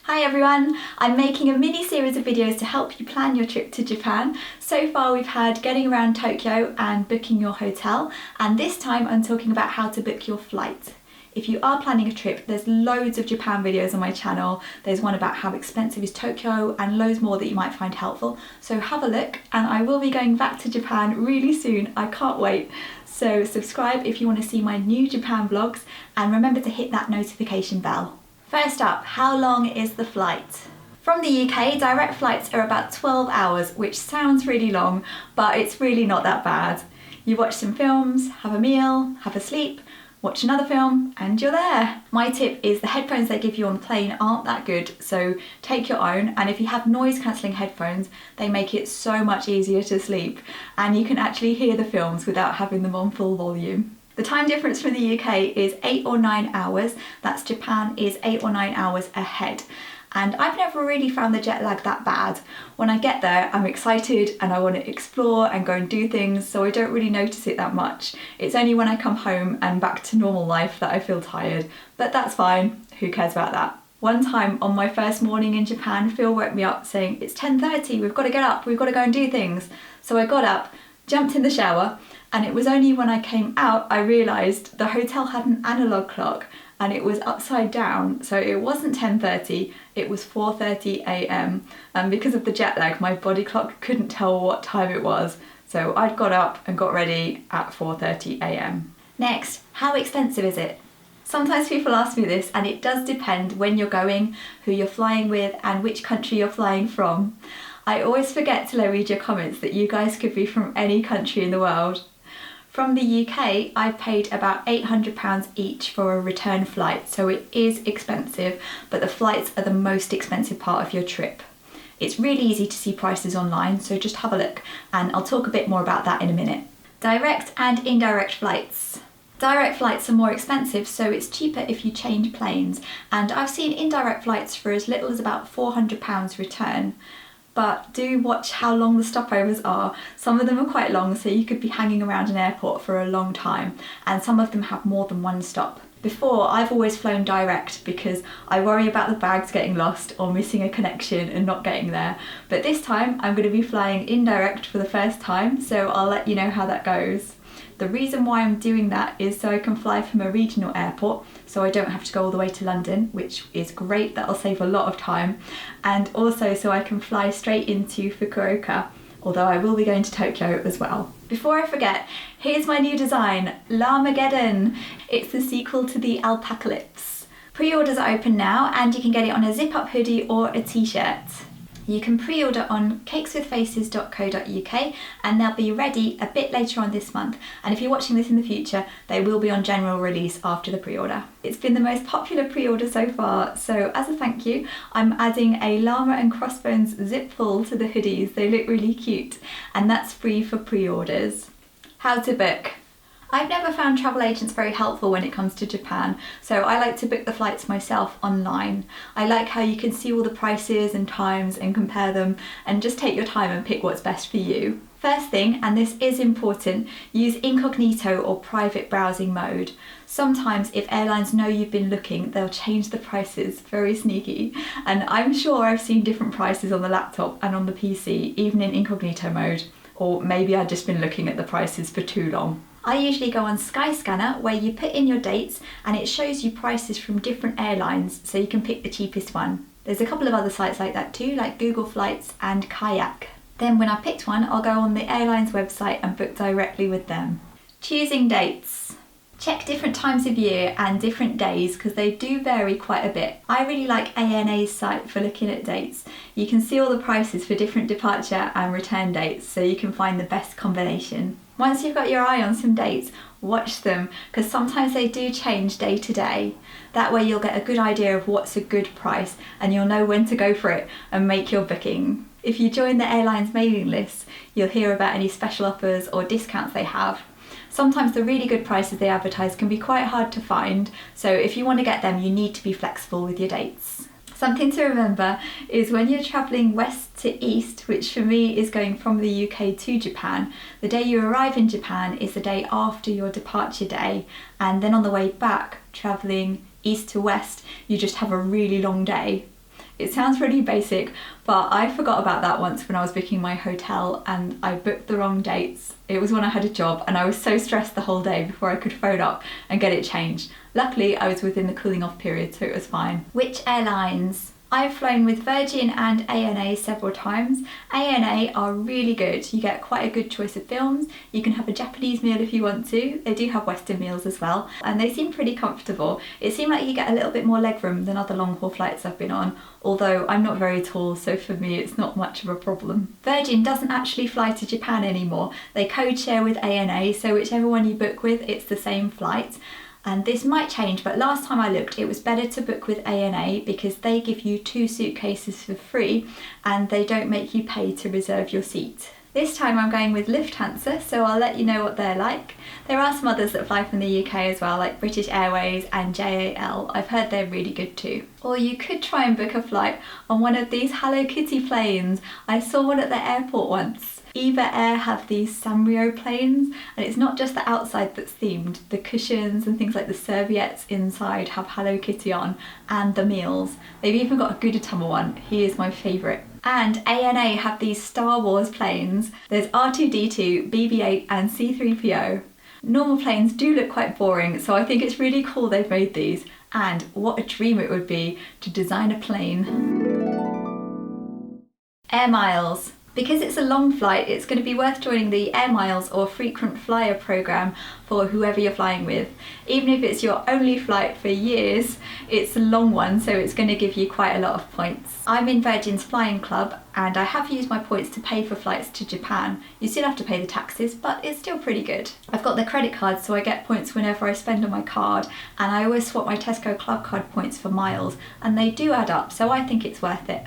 Hi everyone, I'm making a mini series of videos to help you plan your trip to Japan. So far we've had getting around Tokyo and booking your hotel, and this time I'm talking about how to book your flight. If you are planning a trip, there's loads of Japan videos on my channel. There's one about how expensive is Tokyo and loads more that you might find helpful. So have a look, and I will be going back to Japan really soon. I can't wait. So subscribe if you want to see my new Japan vlogs, and remember to hit that notification bell. First up, how long is the flight? From the UK, direct flights are about 12 hours, which sounds really long, but it's really not that bad. You watch some films, have a meal, have a sleep, watch another film, and you're there. My tip is the headphones they give you on the plane aren't that good, so take your own, and if you have noise cancelling headphones, they make it so much easier to sleep, and you can actually hear the films without having them on full volume. The time difference from the UK is 8 or 9 hours. That's Japan is 8 or 9 hours ahead. And I've never really found the jet lag that bad. When I get there, I'm excited and I want to explore and go and do things, so I don't really notice it that much. It's only when I come home and back to normal life that I feel tired, but that's fine. Who cares about that? One time on my first morning in Japan, Phil woke me up saying, "It's 10:30, we've got to get up, we've got to go and do things." So I got up, jumped in the shower, and it was only when I came out I realised the hotel had an analogue clock and it was upside down, so it wasn't 10:30, it was 4:30 a.m. and because of the jet lag my body clock couldn't tell what time it was, so I'd got up and got ready at 4:30 a.m. Next, how expensive is it? Sometimes people ask me this, and it does depend when you're going, who you're flying with, and which country you're flying from. I always forget till I read your comments that you guys could be from any country in the world. From the UK, I've paid about £800 each for a return flight, so it is expensive, but the flights are the most expensive part of your trip. It's really easy to see prices online, so just have a look, and I'll talk a bit more about that in a minute. Direct and indirect flights. Direct flights are more expensive, so it's cheaper if you change planes, and I've seen indirect flights for as little as about £400 return. But do watch how long the stopovers are. Some of them are quite long, so you could be hanging around an airport for a long time, and some of them have more than one stop. Before, I've always flown direct because I worry about the bags getting lost or missing a connection and not getting there. But this time I'm going to be flying indirect for the first time, so I'll let you know how that goes. The reason why I'm doing that is so I can fly from a regional airport, so I don't have to go all the way to London, which is great, that'll save a lot of time, and also so I can fly straight into Fukuoka, although I will be going to Tokyo as well. Before I forget, here's my new design, Larmageddon. It's the sequel to the Alpacalypse. Pre-orders are open now, and you can get it on a zip-up hoodie or a t-shirt. You can pre-order on cakeswithfaces.co.uk, and they'll be ready a bit later on this month, and if you're watching this in the future, they will be on general release after the pre-order. It's been the most popular pre-order so far, so as a thank you, I'm adding a llama and crossbones zip pull to the hoodies. They look really cute, and that's free for pre-orders. How to book. I've never found travel agents very helpful when it comes to Japan, so I like to book the flights myself online. I like how you can see all the prices and times and compare them, and just take your time and pick what's best for you. First thing, and this is important, use incognito or private browsing mode. Sometimes if airlines know you've been looking, they'll change the prices, very sneaky, and I'm sure I've seen different prices on the laptop and on the PC, even in incognito mode, or maybe I've just been looking at the prices for too long. I usually go on Skyscanner, where you put in your dates and it shows you prices from different airlines, so you can pick the cheapest one. There's a couple of other sites like that too, like Google Flights and Kayak. Then when I picked one, I'll go on the airline's website and book directly with them. Choosing dates. Check different times of year and different days because they do vary quite a bit. I really like ANA's site for looking at dates. You can see all the prices for different departure and return dates, so you can find the best combination. Once you've got your eye on some dates, watch them, because sometimes they do change day to day. That way you'll get a good idea of what's a good price, and you'll know when to go for it and make your booking. If you join the airline's mailing list, you'll hear about any special offers or discounts they have. Sometimes the really good prices they advertise can be quite hard to find, so if you want to get them, you need to be flexible with your dates. Something to remember is when you're travelling west to east, which for me is going from the UK to Japan, the day you arrive in Japan is the day after your departure day, and then on the way back, travelling east to west, you just have a really long day. It sounds really basic, but I forgot about that once when I was booking my hotel and I booked the wrong dates. It was when I had a job and I was so stressed the whole day before I could phone up and get it changed. Luckily, I was within the cooling off period, so it was fine. Which airlines? I've flown with Virgin and ANA several times. ANA are really good. You get quite a good choice of films. You can have a Japanese meal if you want to. They do have Western meals as well, and they seem pretty comfortable. It seemed like you get a little bit more legroom than other long haul flights I've been on, although I'm not very tall, so for me it's not much of a problem. Virgin doesn't actually fly to Japan anymore. They code share with ANA, so whichever one you book with, it's the same flight. And this might change, but last time I looked, it was better to book with ANA because they give you 2 suitcases for free and they don't make you pay to reserve your seat. This time I'm going with Lufthansa, so I'll let you know what they're like. There are some others that fly from the UK as well, like British Airways and JAL. I've heard they're really good too. Or you could try and book a flight on one of these Hello Kitty planes. I saw one at the airport once. Eva Air have these Sanrio planes, and it's not just the outside that's themed. The cushions and things like the serviettes inside have Hello Kitty on, and the meals. They've even got a Gudetama one. He is my favourite. And ANA have these Star Wars planes. There's R2-D2, BB-8 and C-3PO. Normal planes do look quite boring, so I think it's really cool they've made these. And what a dream it would be to design a plane. Airmiles. Because it's a long flight, it's going to be worth joining the Airmiles or frequent flyer program for whoever you're flying with. Even if it's your only flight for years, it's a long one, so it's going to give you quite a lot of points. I'm in Virgin's Flying Club and I have used my points to pay for flights to Japan. You still have to pay the taxes, but it's still pretty good. I've got the credit card, so I get points whenever I spend on my card, and I always swap my Tesco Club card points for miles, and they do add up, so I think it's worth it.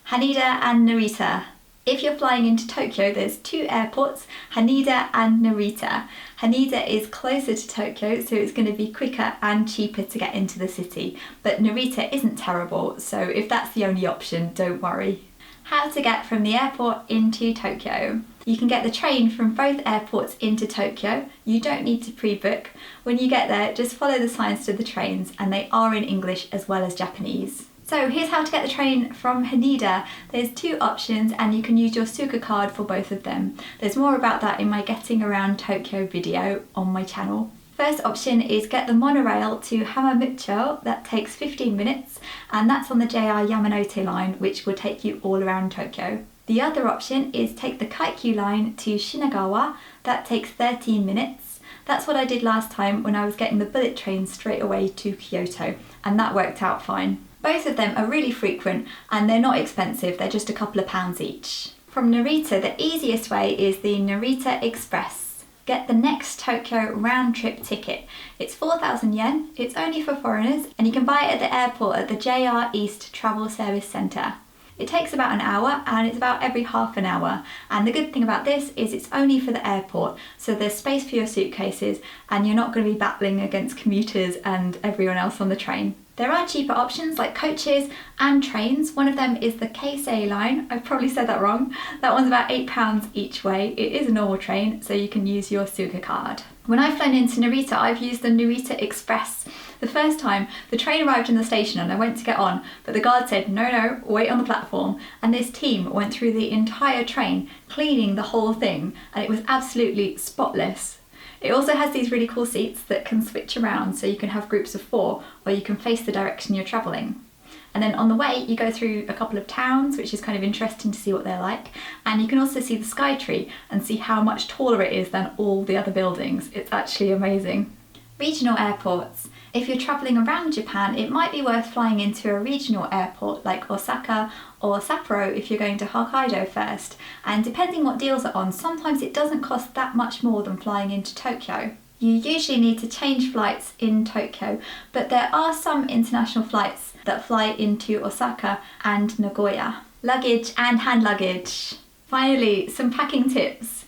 Haneda and Narita. If you're flying into Tokyo, there's 2 airports, Haneda and Narita. Haneda is closer to Tokyo, so it's going to be quicker and cheaper to get into the city, but Narita isn't terrible, so if that's the only option, don't worry. How to get from the airport into Tokyo. You can get the train from both airports into Tokyo. You don't need to pre-book. When you get there, just follow the signs to the trains, and they are in English as well as Japanese. So here's how to get the train from Haneda. There's 2 options and you can use your Suica card for both of them. There's more about that in my Getting Around Tokyo video on my channel. First option is get the monorail to Hamamucho. That takes 15 minutes and that's on the JR Yamanote line, which will take you all around Tokyo. The other option is take the Kaikyu line to Shinagawa. That takes 13 minutes. That's what I did last time when I was getting the bullet train straight away to Kyoto, and that worked out fine. Both of them are really frequent and they're not expensive, they're just a couple of pounds each. From Narita, the easiest way is the Narita Express. Get the next Tokyo round trip ticket. It's 4,000 yen, it's only for foreigners, and you can buy it at the airport at the JR East Travel Service Centre. It takes about an hour and it's about every half an hour, and the good thing about this is it's only for the airport, so there's space for your suitcases and you're not going to be battling against commuters and everyone else on the train. There are cheaper options like coaches and trains. One of them is the Keisei line. I've probably said that wrong. That one's about £8 each way. It is a normal train, so you can use your Suica card. When I've flown into Narita, I've used the Narita Express. The first time, the train arrived in the station and I went to get on, but the guard said, no, wait on the platform. And this team went through the entire train, cleaning the whole thing, and it was absolutely spotless. It also has these really cool seats that can switch around, so you can have groups of 4 or you can face the direction you're travelling. And then on the way you go through a couple of towns, which is kind of interesting to see what they're like, and you can also see the Sky Tree and see how much taller it is than all the other buildings. It's actually amazing. Regional airports. If you're travelling around Japan, it might be worth flying into a regional airport like Osaka or Sapporo if you're going to Hokkaido first. And depending what deals are on, sometimes it doesn't cost that much more than flying into Tokyo. You usually need to change flights in Tokyo, but there are some international flights that fly into Osaka and Nagoya. Luggage and hand luggage. Finally, some packing tips.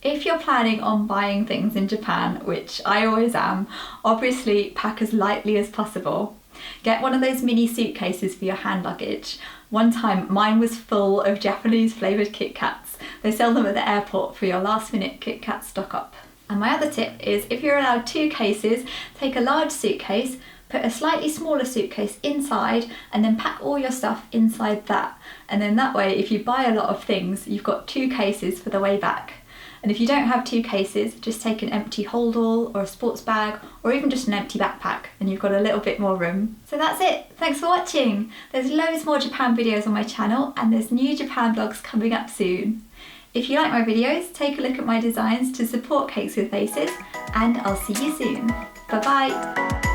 If you're planning on buying things in Japan, which I always am, obviously pack as lightly as possible. Get one of those mini suitcases for your hand luggage. One time mine was full of Japanese flavoured Kit Kats. They sell them at the airport for your last minute Kit Kat stock up. And my other tip is if you're allowed 2 cases, take a large suitcase, put a slightly smaller suitcase inside and then pack all your stuff inside that. And then that way, if you buy a lot of things, you've got 2 cases for the way back. And if you don't have 2 cases, just take an empty hold-all or a sports bag or even just an empty backpack and you've got a little bit more room. So that's it. Thanks for watching. There's loads more Japan videos on my channel and there's new Japan vlogs coming up soon. If you like my videos, take a look at my designs to support Cakes with Faces and I'll see you soon. Bye bye.